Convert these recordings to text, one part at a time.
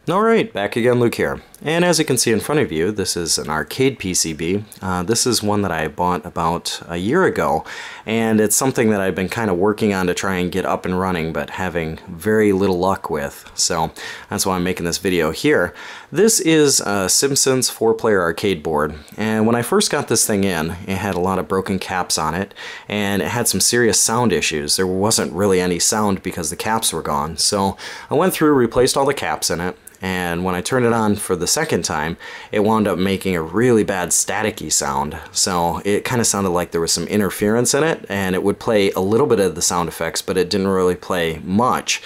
Alright, back again, Luke here. And as you can see in front of you, this is an arcade PCB. This is one that I bought about a year ago, and it's something that I've been kind of working on to try and get up and running, but having very little luck with. So that's why I'm making this video here. This is a Simpsons 4-player arcade board, and when I first got this thing in, it had a lot of broken caps on it, and it had some serious sound issues. There wasn't really any sound because the caps were gone. So I went through, replaced all the caps in it, and when I turned it on for the second time, it wound up making a really bad staticky sound. So it kind of sounded like there was some interference in it, and it would play a little bit of the sound effects, but it didn't really play much.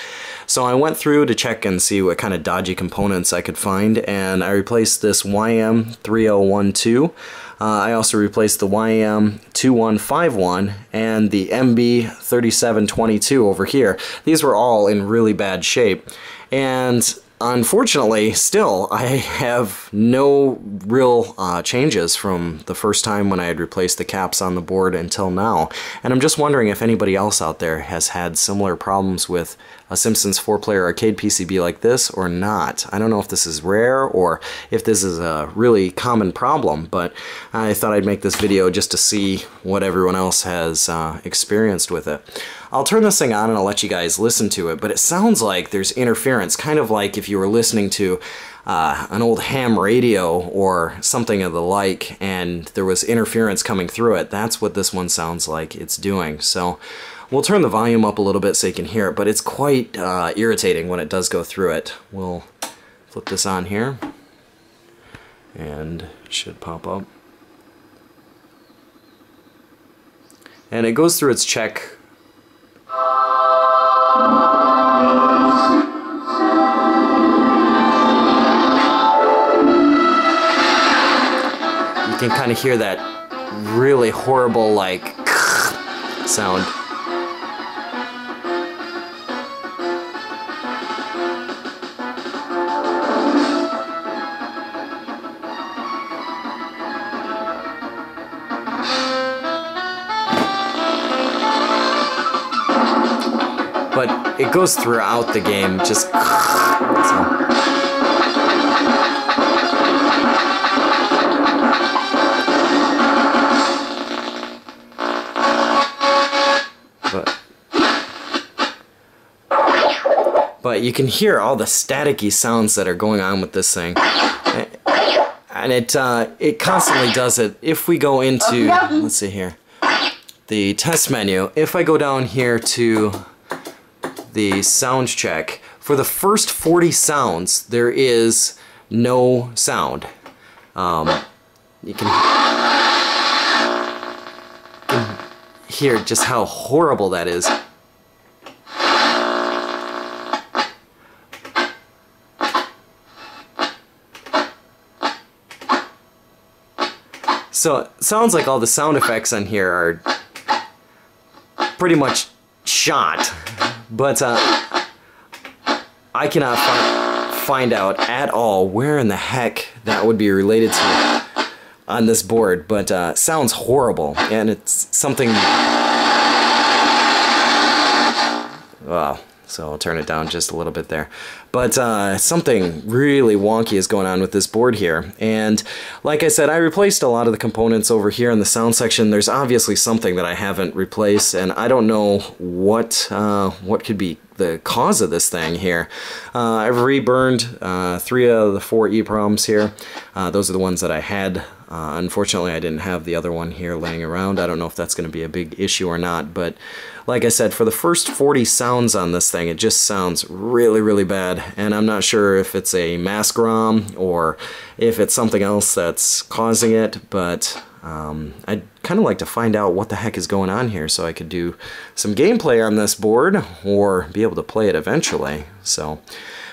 So I went through to check and see what kind of dodgy components I could find, and I replaced this YM3012. I also replaced the YM2151 and the MB3722 over here. These were all in really bad shape, and unfortunately, still, I have no real changes from the first time when I had replaced the caps on the board until now. And I'm just wondering if anybody else out there has had similar problems with a Simpsons 4-player arcade PCB like this or not. I don't know if this is rare or if this is a really common problem, but I thought I'd make this video just to see what everyone else has experienced with it. I'll turn this thing on and I'll let you guys listen to it, but it sounds like there's interference, kind of like if you were listening to an old ham radio or something of the like, and there was interference coming through it. That's what this one sounds like it's doing. So we'll turn the volume up a little bit so you can hear it, but it's quite irritating when it does go through it. We'll flip this on here, and it should pop up. And it goes through its check. You can kind of hear that really horrible, like, sound. But it goes throughout the game, just so. But you can hear all the staticky sounds that are going on with this thing, and it constantly does it. If we go into, let's see here, the test menu, if I go down here to the sound check, for the first 40 sounds there is no sound. You can hear just how horrible that is. So it sounds like all the sound effects on here are pretty much shot, but I cannot find out at all where in the heck that would be related to on this board, but sounds horrible, and it's something. Well, so I'll turn it down just a little bit there. But something really wonky is going on with this board here. And like I said, I replaced a lot of the components over here in the sound section. There's obviously something that I haven't replaced, and I don't know what could be the cause of this thing here. I've reburned 3 of the 4 EEPROMs here. Those are the ones that I had. Unfortunately, I didn't have the other one here laying around. I don't know if that's going to be a big issue or not, but like I said, for the first 40 sounds on this thing, it just sounds really, really bad, and I'm not sure if it's a mask ROM or if it's something else that's causing it, but I'd kind of like to find out what the heck is going on here so I could do some gameplay on this board or be able to play it eventually. So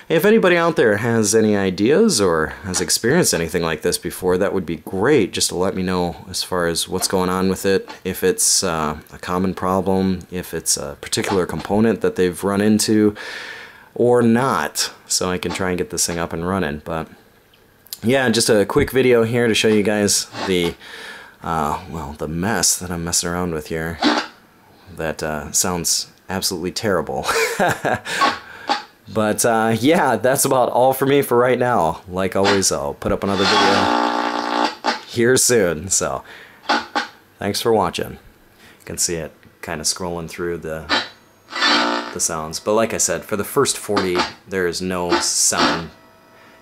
if anybody out there has any ideas or has experienced anything like this before, that would be great, just to let me know as far as what's going on with it, if it's a common problem, if it's a particular component that they've run into or not, so I can try and get this thing up and running. But yeah, just a quick video here to show you guys the well, the mess that I'm messing around with here. That sounds absolutely terrible. But yeah, that's about all for me for right now. Like always, I'll put up another video here soon. So thanks for watching. You can see it kind of scrolling through the sounds. But like I said, for the first 40, there is no sound.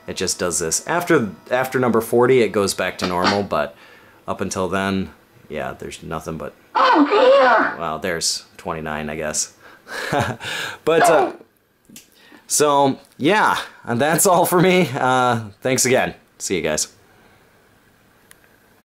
It just does this. After number 40, it goes back to normal, but up until then, yeah, there's nothing but... Oh dear! Well, there's 29, I guess. But, so, yeah, and that's all for me. Thanks again. See you guys.